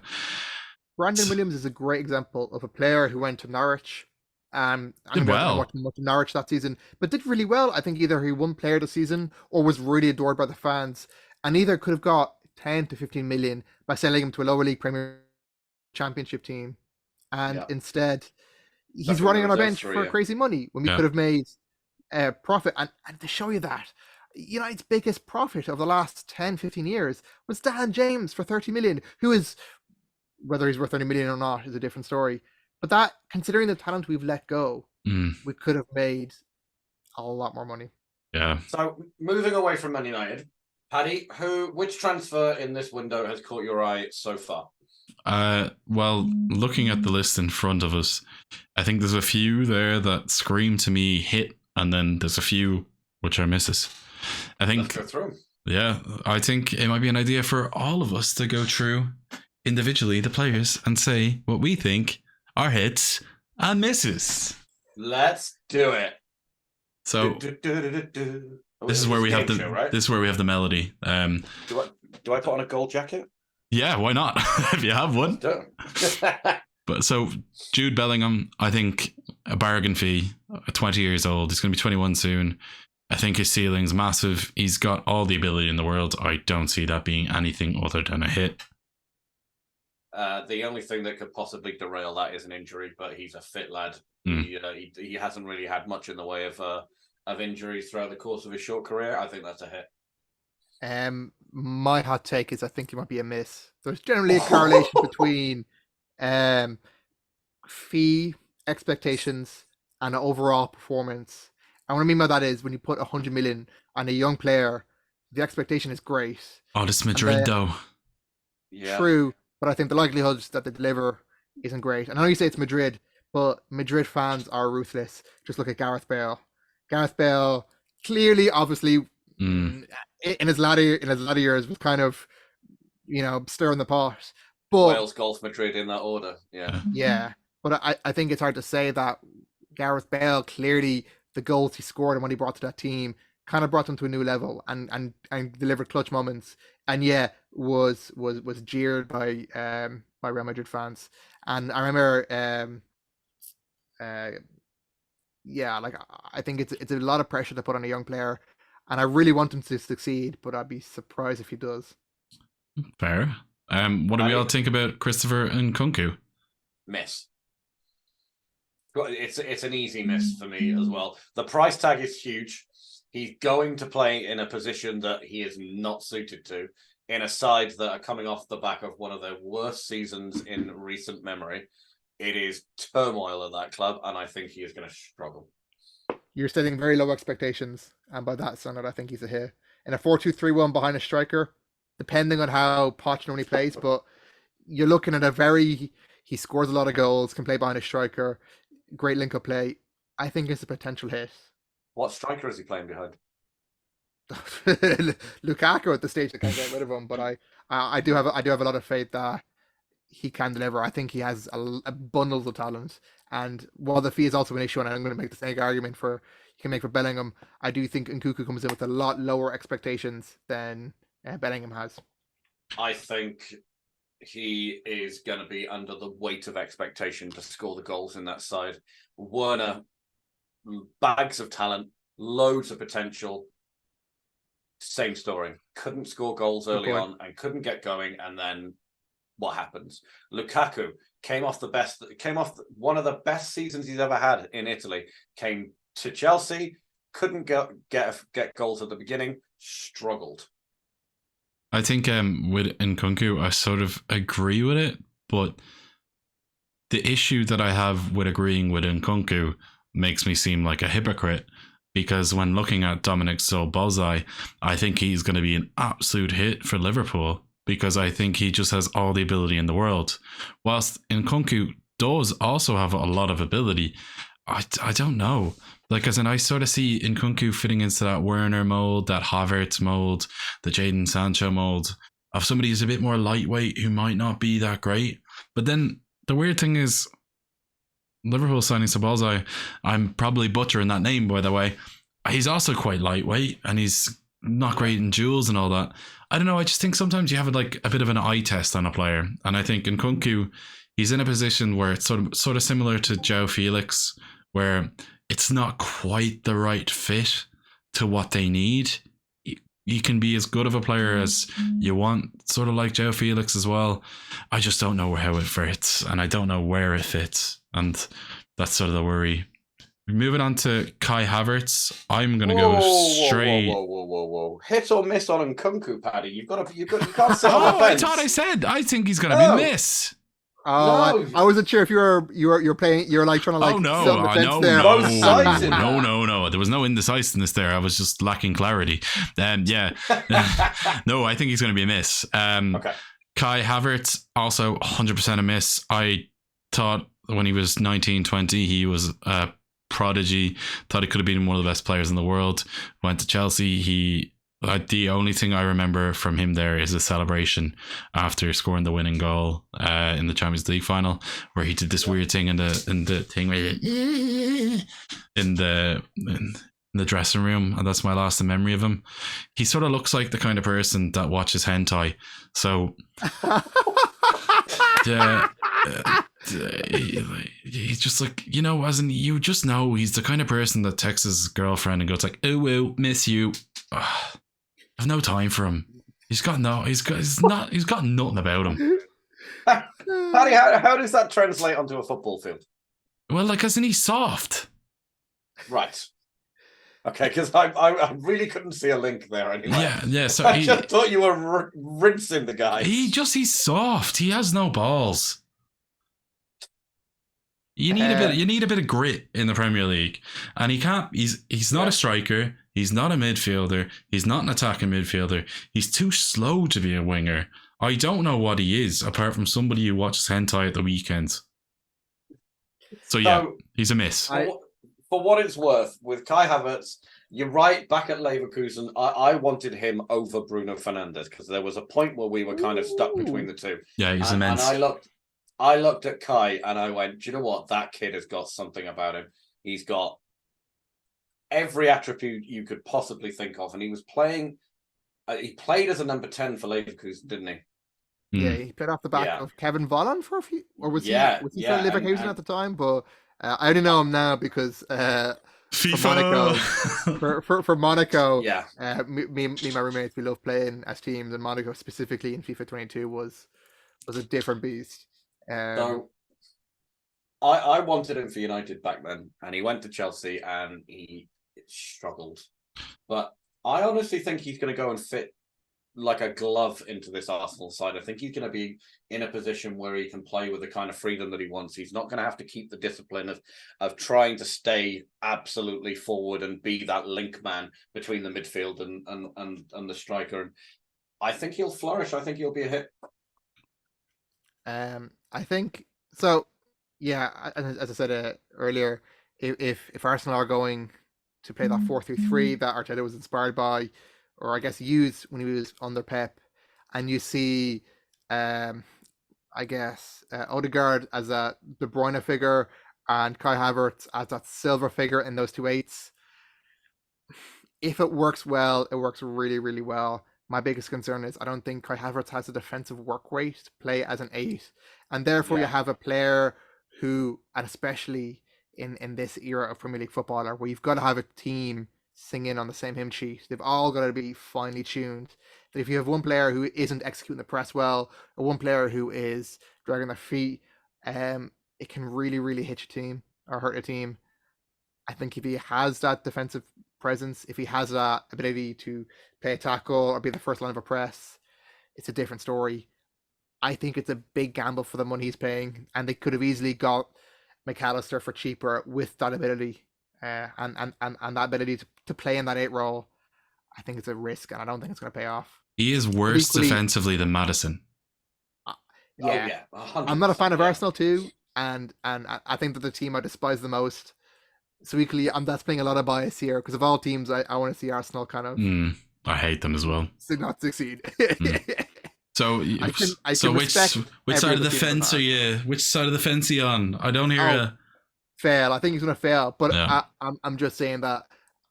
Brandon Williams is a great example of a player who went to Norwich. Did well. Watched Norwich that season, but did really well. I think either he won player of the season or was really adored by the fans, and either could have got 10 to 15 million by selling him to a lower league Premier Championship team, and instead he's running on our bench for crazy money when we could have made profit. And to show you that United's biggest profit of the last 10-15 years was Dan James for 30 million, who is, whether he's worth 30 million or not is a different story, but that, considering the talent we've let go, we could have made a lot more money. Yeah. So moving away from Man United, Paddy, which transfer in this window has caught your eye so far? Well, looking at the list in front of us, I think there's a few there that scream to me hit, and then there's a few which are misses. Let's go through them. Yeah, I think it might be an idea for all of us to go through individually the players and say what we think are hits and misses. Let's do it. So this is where we have the show, right? this is where we have the melody. Do I put on a gold jacket? Yeah, why not? If you have one. But so Jude Bellingham, I think a bargain fee, 20 years old. He's going to be 21 soon. I think his ceiling's massive. He's got all the ability in the world. I don't see that being anything other than a hit. The only thing that could possibly derail that is an injury, but he's a fit lad. He hasn't really had much in the way of injuries throughout the course of his short career. I think that's a hit. My hot take is I think he might be a miss. There's generally a correlation between fee expectations and overall performance. And what I mean by that is when you put 100 million on a young player, the expectation is great. Oh, this Madrid though. Yeah. True, but I think the likelihood that they deliver isn't great. And I know you say it's Madrid, but Madrid fans are ruthless. Just look at Gareth Bale. Gareth Bale clearly, obviously, in his latter years was kind of, stirring the pot. But Wales, Golf, Madrid in that order. Yeah. Yeah. But I think it's hard to say that Gareth Bale, clearly the goals he scored and what he brought to that team kind of brought them to a new level and delivered clutch moments. And was jeered by Real Madrid fans. And I remember I think it's a lot of pressure to put on a young player, and I really want him to succeed, but I'd be surprised if he does. Fair. What do we all think about Christopher Nkunku? Miss. It's an easy miss for me as well. The price tag is huge. He's going to play in a position that he is not suited to, in a side that are coming off the back of one of their worst seasons in recent memory. It is turmoil at that club, and I think he is going to struggle. You're setting very low expectations, and by that standard, I think he's a hit. In a 4-2-3-1 behind a striker, depending on how Poch normally plays, but you're looking at he scores a lot of goals, can play behind a striker, great link-up play. I think it's a potential hit. What striker is he playing behind? Lukaku at the stage that can't get rid of him, but I do have a lot of faith that he can deliver. I think he has a bundles of talent, and while the fee is also an issue, and I'm going to make the same argument you can make for Bellingham, I do think Nkunku comes in with a lot lower expectations than Bellingham has. I think he is going to be under the weight of expectation to score the goals in that side. Werner, bags of talent, loads of potential. Same story. Couldn't score goals early on and couldn't get going, and then what happens? Lukaku came off one of the best seasons he's ever had in Italy. Came to Chelsea, couldn't get goals at the beginning, struggled. I think with Nkunku, I sort of agree with it, but the issue that I have with agreeing with Nkunku makes me seem like a hypocrite, because when looking at Dominic Szoboszlai, I think he's going to be an absolute hit for Liverpool, because I think he just has all the ability in the world. Whilst Nkunku does also have a lot of ability, I don't know. Like, as in, I sort of see Nkunku fitting into that Werner mold, that Havertz mold, the Jadon Sancho mold, of somebody who's a bit more lightweight who might not be that great. But then the weird thing is, Liverpool signing Szoboszlai, I'm probably butchering that name, by the way. He's also quite lightweight, and he's not great in duels and all that. I don't know, I just think sometimes you have like a bit of an eye test on a player. And I think Nkunku, he's in a position where it's sort of similar to João Felix, where it's not quite the right fit to what they need. You can be as good of a player as you want, sort of like João Felix as well. I just don't know how it fits, and I don't know where it fits, and that's sort of the worry. Moving on to Kai Havertz, I'm going to go straight. Whoa. Hit or miss on Nkunku, Paddy? You can't sit on the I fence. thought I said I think he's going to be miss. Oh, No. I wasn't sure if you're playing. You're like trying to like Oh no, sit on the I fence know, there. no, Both sides in no, that. no. There was no indecisiveness there. I was just lacking clarity. Yeah, no, I think he's going to be a miss. Okay. Kai Havertz also 100% a miss. I thought when he was 19, 20, he was a prodigy. Thought he could have been one of the best players in the world. Went to Chelsea. The only thing I remember from him there is a celebration after scoring the winning goal in the Champions League final, where he did this weird thing in the thing where in the dressing room, and that's my last memory of him. He sort of looks like the kind of person that watches hentai. So yeah. He's just like, as in, you just know he's the kind of person that texts his girlfriend and goes like, "Oh, miss you." I've no time for him. He's got nothing about him. Paddy, how does that translate onto a football field? Well, like, as in, he's soft. Right. Okay, because I really couldn't see a link there anyway. Yeah. So I just thought you were rinsing the guy. He's soft. He has no balls. You need a bit of grit in the Premier League, and he can't. He's not a striker. He's not a midfielder. He's not an attacking midfielder. He's too slow to be a winger. I don't know what he is, apart from somebody who watches hentai at the weekends. So yeah, he's a miss. For what it's worth, with Kai Havertz, you're right. Back at Leverkusen, I wanted him over Bruno Fernandes because there was a point where we were kind of stuck between the two. Yeah, he's immense. And I looked at Kai and I went, do you know what? That kid has got something about him. He's got every attribute you could possibly think of. And he was playing, he played as a number 10 for Leverkusen, didn't he? Yeah, he played off the back of Kevin Volland for a few, or was he for Leverkusen at the time? But I only know him now because FIFA. For Monaco, me and my roommates, we love playing as teams, and Monaco specifically in FIFA 22 was a different beast. So I wanted him for United back then, and he went to Chelsea and he struggled. But I honestly think he's going to go and fit like a glove into this Arsenal side. I think he's going to be in a position where he can play with the kind of freedom that he wants. He's not going to have to keep the discipline of trying to stay absolutely forward and be that link man between the midfield and the striker. And I think he'll flourish. I think he'll be a hit. I think so. Yeah, as I said earlier, if Arsenal are going to play that 4-3-3 that Arteta was inspired by, or I guess used when he was under Pep, and you see, I guess Odegaard as a De Bruyne figure and Kai Havertz as that silver figure in those 2 eights. If it works well, it works really, really well. My biggest concern is I don't think Kai Havertz has a defensive work rate to play as an 8. And therefore you have a player who, and especially in this era of Premier League footballer, where you've got to have a team singing on the same hymn sheet. They've all got to be finely tuned. That if you have one player who isn't executing the press well, or one player who is dragging their feet, it can really, really hit your team or hurt a team. I think if he has that defensive presence, if he has that ability to play a tackle or be the first line of a press, it's a different story. I think it's a big gamble for the money he's paying, and they could have easily got McAllister for cheaper with that ability and that ability to play in that 8 role. I think it's a risk, and I don't think it's going to pay off. He is worse defensively than Maddison. I'm not a fan of Arsenal too, and I think that the team I despise the most. So equally, that's playing a lot of bias here, because of all teams, I want to see Arsenal kind of. I hate them as well. Not succeed. So, which side of the fence are you? Which side of the fence are you on? I don't hear fail. I think he's going to fail, but I'm just saying that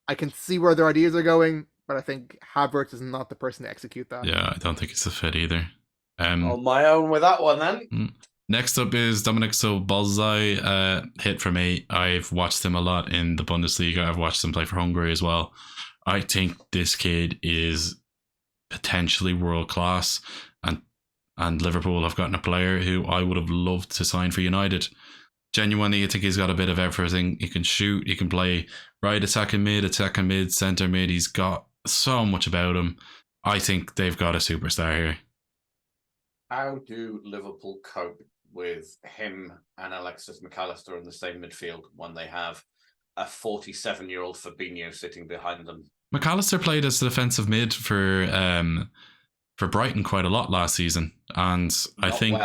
I can see where their ideas are going, but I think Havertz is not the person to execute that. Yeah, I don't think it's a fit either. On my own with that one then. Next up is Dominic Soboslai, hit for me. I've watched him a lot in the Bundesliga. I've watched him play for Hungary as well. I think this kid is potentially world class, and Liverpool have gotten a player who I would have loved to sign for United. Genuinely, I think he's got a bit of everything. He can shoot, he can play right attacking mid, centre mid. He's got so much about him. I think they've got a superstar here. How do Liverpool cope with him and Alexis McAllister in the same midfield when they have a 47-year-old Fabinho sitting behind them. McAllister played as defensive mid for Brighton quite a lot last season, and I think.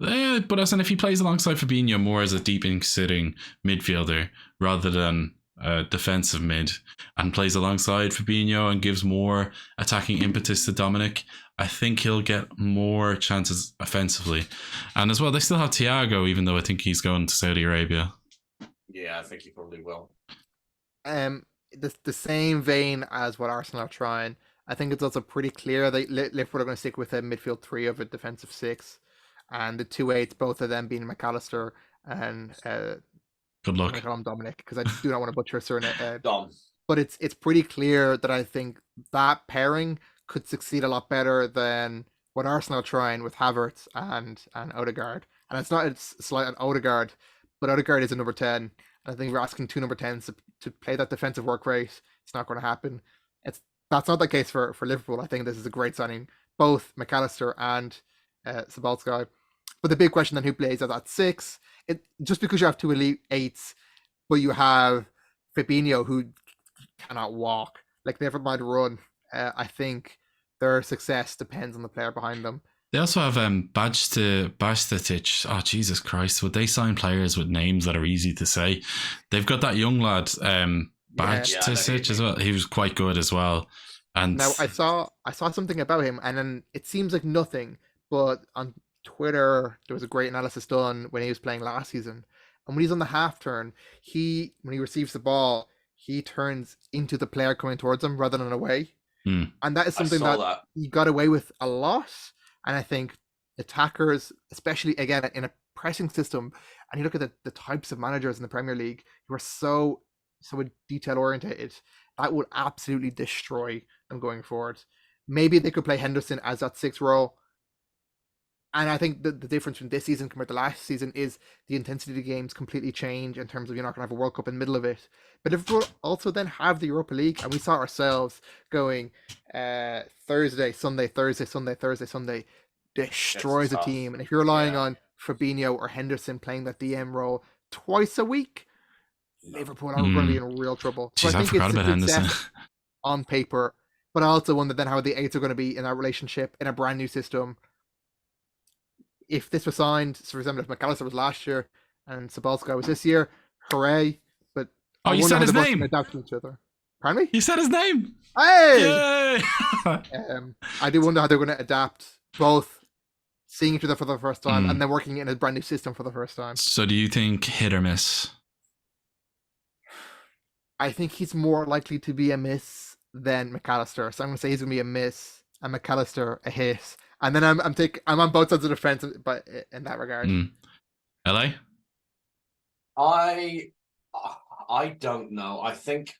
But as in, if he plays alongside Fabinho more as a deep sitting midfielder rather than defensive mid, and plays alongside Fabinho and gives more attacking impetus to Dominic, I think he'll get more chances offensively. And as well, they still have Thiago, even though I think he's going to Saudi Arabia. Yeah, I think he probably will. The same vein as what Arsenal are trying, I think it's also pretty clear that Liverpool are going to stick with a midfield three of a defensive six, and the 2-8s, both of them being McAllister and good luck. I call him Dominic because I do not want to butcher his surname. Dom. But it's pretty clear that I think that pairing could succeed a lot better than what Arsenal are trying with Havertz and Odegaard. And it's slight on Odegaard, but Odegaard is a number 10. I think we're asking two number 10s to play that defensive work rate. It's not going to happen. That's not the case for Liverpool. I think this is a great signing, both McAllister and Sabalsky. But the big question then, who plays at that 6? Just because you have two elite 8s, but you have Fabinho who cannot walk, like never mind run. I think their success depends on the player behind them. They also have Bajcetic. Oh, Jesus Christ. Would they sign players with names that are easy to say? They've got that young lad, Bajcetic as well. He was quite good as well. And now I saw something about him, and then it seems like nothing, but on Twitter there was a great analysis done when he was playing last season. And when he's on the half turn, when he receives the ball, he turns into the player coming towards him rather than away. And that is something that he got away with a lot. And I think attackers, especially again in a pressing system, and you look at the types of managers in the Premier League who are so detail orientated, that would absolutely destroy them going forward. Maybe they could play Henderson as that 6th role. And I think the difference from this season compared to last season is the intensity of the games completely change in terms of you're not going to have a World Cup in the middle of it. But Liverpool also then have the Europa League, and we saw ourselves going Thursday, Sunday, destroys a team. And if you're relying on Fabinho or Henderson playing that DM role twice a week, Liverpool are going to be in real trouble. Jeez, so I forgot about Henderson. On paper, but I also wonder then how the 8s are going to be in that relationship in a brand new system. If this was signed, for example, if McAllister was last year and Sabalsky was this year, hooray. But you said his name. Adapt to each other. Pardon me? You said his name. Hey! I do wonder how they're going to adapt, both seeing each other for the first time and then working in a brand new system for the first time. So do you think hit or miss? I think he's more likely to be a miss than McAllister. So I'm going to say he's going to be a miss and McAllister a hit. And then I'm on both sides of the fence, but in that regard. LA? I don't know. I think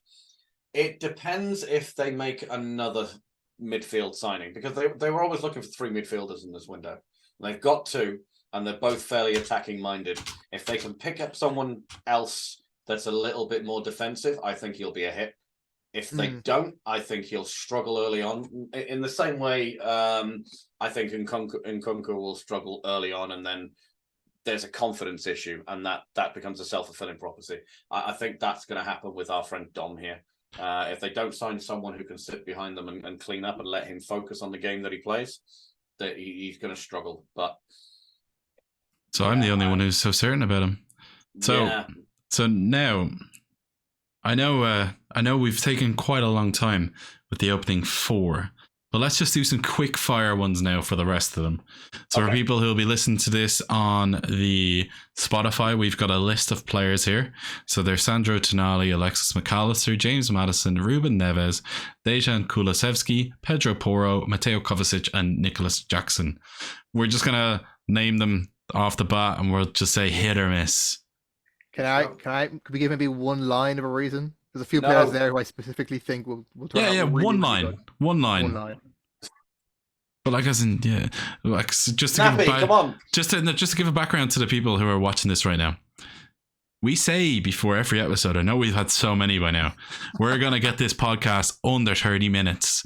it depends if they make another midfield signing, because they were always looking for 3 midfielders in this window. They've got 2, and they're both fairly attacking minded. If they can pick up someone else that's a little bit more defensive, I think he'll be a hit. If they don't, I think he'll struggle early on. In the same way, I think Nkunku will struggle early on, and then there's a confidence issue, and that becomes a self-fulfilling prophecy. I think that's going to happen with our friend Dom here. If they don't sign someone who can sit behind them and clean up and let him focus on the game that he plays, that he's going to struggle. But so I'm the only one who's so certain about him. So now, I know we've taken quite a long time with the opening 4, but let's just do some quick fire ones now for the rest of them. So for people who will be listening to this on the Spotify, we've got a list of players here. So there's Sandro Tonali, Alexis McAllister, James Maddison, Ruben Neves, Dejan Kulusevski, Pedro Porro, Mateo Kovacic, and Nicholas Jackson. We're just going to name them off the bat, and we'll just say hit or miss. Could we give maybe one line of a reason? There's a few players there who I specifically think will turn out really, one really line. good. One line. But like just to give a background to the people who are watching this right now. We say before every episode, I know we've had so many by now, we're going to get this podcast under 30 minutes.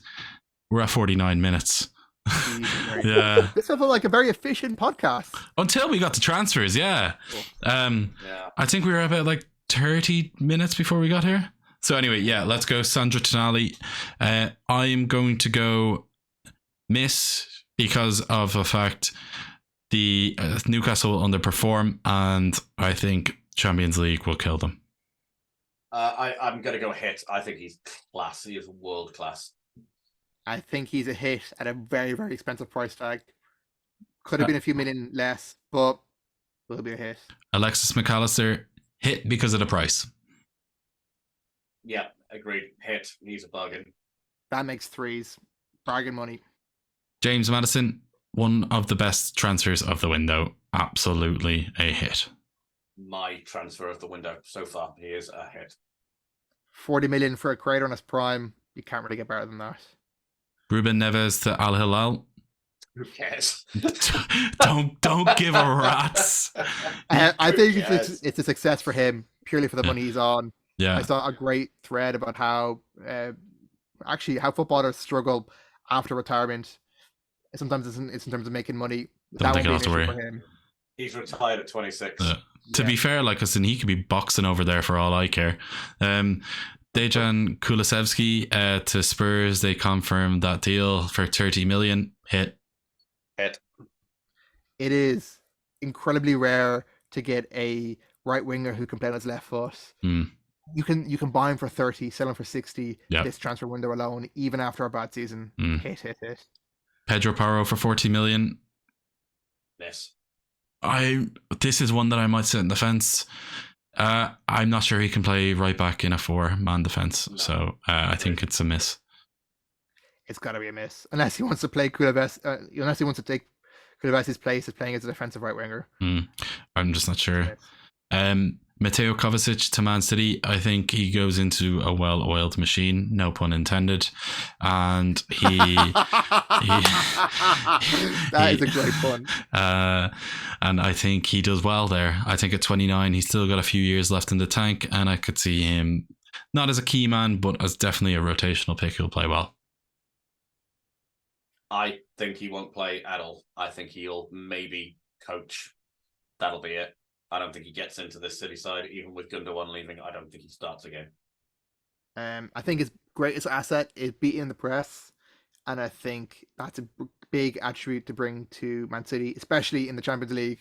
We're at 49 minutes. Yeah. This felt like a very efficient podcast. Until we got to transfers, yeah. I think we were about like 30 minutes before we got here. So anyway, yeah, let's go Sandro Tonali. I'm going to go miss because of the fact the Newcastle will underperform, and I think Champions League will kill them. I'm going to go hit. I think he's class. He is world class. I think he's a hit at a very, very expensive price tag. Could have been a few million less, but will be a hit. Alexis McAllister, hit because of the price. Yeah, agreed. Hit. He's a bargain. That makes threes. Bargain money. James Maddison, one of the best transfers of the window. Absolutely a hit. My transfer of the window so far. He is a hit. 40 million for a creator on his prime. You can't really get better than that. Ruben Neves to Al Hilal. Who cares? don't give a rat's. I think it's a success for him, purely for the money he's on. Yeah. I saw a great thread about how how footballers struggle after retirement. Sometimes it's in terms of making money. Don't think I'll have to worry. For him. He's retired at 26. To be fair, like, listen, he could be boxing over there for all I care. Dejan Kulusevski to Spurs. They confirmed that deal for 30 million. Hit. Hit. It is incredibly rare to get a right winger who can play on his left foot. You can buy him for 30, sell him for 60 this transfer window alone, even after a bad season. Hit. Pedro Porro for 40 million. Yes. This is one that I might sit in the fence. I'm not sure he can play right back in a 4-man defense, so I think it's a miss. It's got to be a miss unless he wants to play unless he wants to take Kulevesi's place as playing as a defensive right winger. I'm just not sure. Mateo Kovacic to Man City. I think he goes into a well-oiled machine, no pun intended, and that is a great pun. And I think he does well there. I think at 29, he's still got a few years left in the tank, and I could see him not as a key man, but as definitely a rotational pick who'll play well. I think he won't play at all. I think he'll maybe coach. That'll be it. I don't think he gets into this City side, even with Gundogan leaving. I don't think he starts again. I think his greatest asset is beating the press, and I think that's a big attribute to bring to Man City, especially in the Champions League.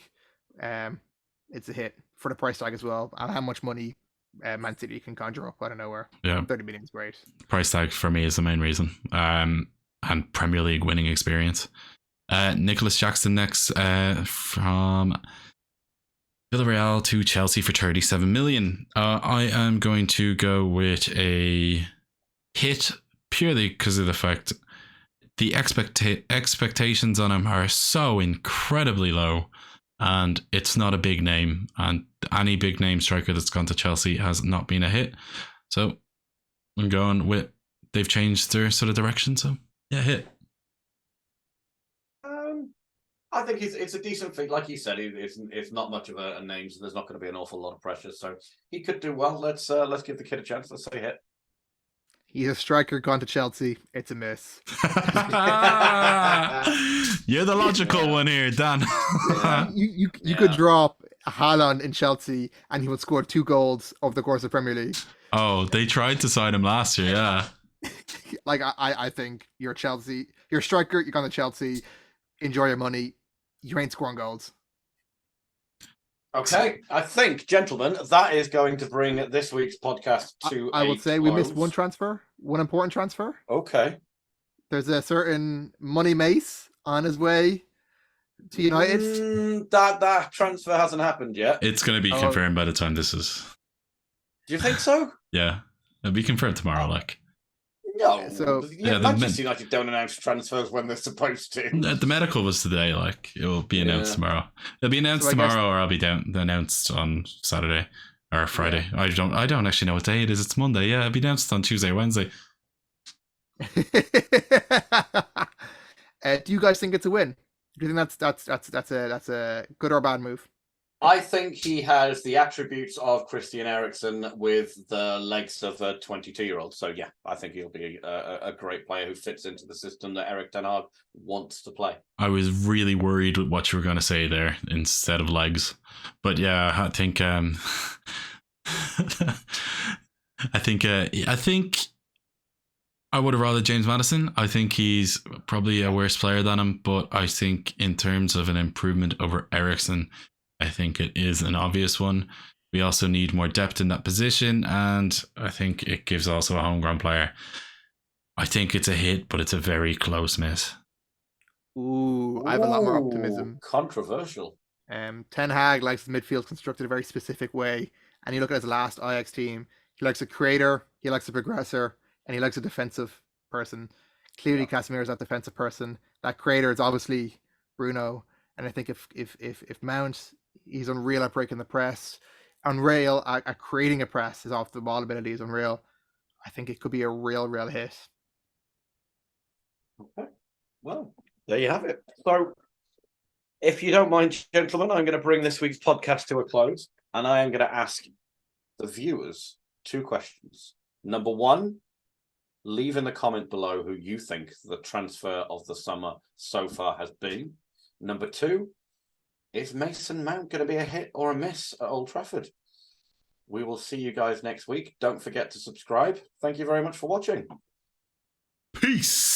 It's a hit for the price tag as well, and how much money Man City can conjure up out of nowhere. Yeah, 30 million is great. Price tag for me is the main reason, and Premier League winning experience. Nicholas Jackson next from Villarreal to Chelsea for 37 million. I am going to go with a hit purely because of the fact the expectations on him are so incredibly low, and it's not a big name, and any big name striker that's gone to Chelsea has not been a hit. So I'm going with, they've changed their sort of direction, so yeah, hit. I think it's a decent thing. Like you said, it's not much of a name, so there's not going to be an awful lot of pressure. So he could do well. Let's give the kid a chance. Let's say hit. He's a striker gone to Chelsea. It's a miss. You're the logical one here, Dan. You could drop Haaland in Chelsea and he would score 2 goals over the course of Premier League. Oh, they tried to sign him last year, yeah. Like I think you're Chelsea. You're a striker. You're gone to Chelsea. Enjoy your money. You ain't scoring goals. Okay, I think, gentlemen, that is going to bring this week's podcast to I would say close. we missed one transfer, one important transfer. Okay. There's a certain Money Mace on his way to United. That transfer hasn't happened yet. It's going to be confirmed by the time this is. Do you think so? Yeah, it'll be confirmed tomorrow, like. No. So Manchester United don't announce transfers when they're supposed to. The medical was today, like it will be announced tomorrow. It'll be announced tomorrow, or I'll be announced on Saturday or Friday. Yeah. I don't actually know what day it is. It's Monday. Yeah, it'll be announced on Tuesday or Wednesday. Do you guys think it's a win? Do you think that's a good or bad move? I think he has the attributes of Christian Eriksen with the legs of a 22-year-old. So, yeah, I think he'll be a great player who fits into the system that Erik Ten Hag wants to play. I was really worried with what you were going to say there instead of legs. But yeah, I think I think I would have rather James Maddison. I think he's probably a worse player than him, but I think in terms of an improvement over Eriksen, I think it is an obvious one. We also need more depth in that position, and I think it gives also a homegrown player. I think it's a hit, but it's a very close miss. Ooh, I have a lot more optimism. Controversial. Ten Hag likes the midfield constructed a very specific way, and you look at his last Ajax team. He likes a creator, he likes a progressor, and he likes a defensive person. Clearly, Casemiro's that defensive person. That creator is obviously Bruno, and I think if Mount, he's unreal at breaking the press, unreal at creating a press. His off the ball ability is unreal. I think it could be a real hit. Okay, well, there you have it. So, if you don't mind, gentlemen, I'm going to bring this week's podcast to a close, and I am going to ask the viewers 2 questions. Number 1, leave in the comment below who you think the transfer of the summer so far has been. Number 2, is Mason Mount going to be a hit or a miss at Old Trafford? We will see you guys next week. Don't forget to subscribe. Thank you very much for watching. Peace.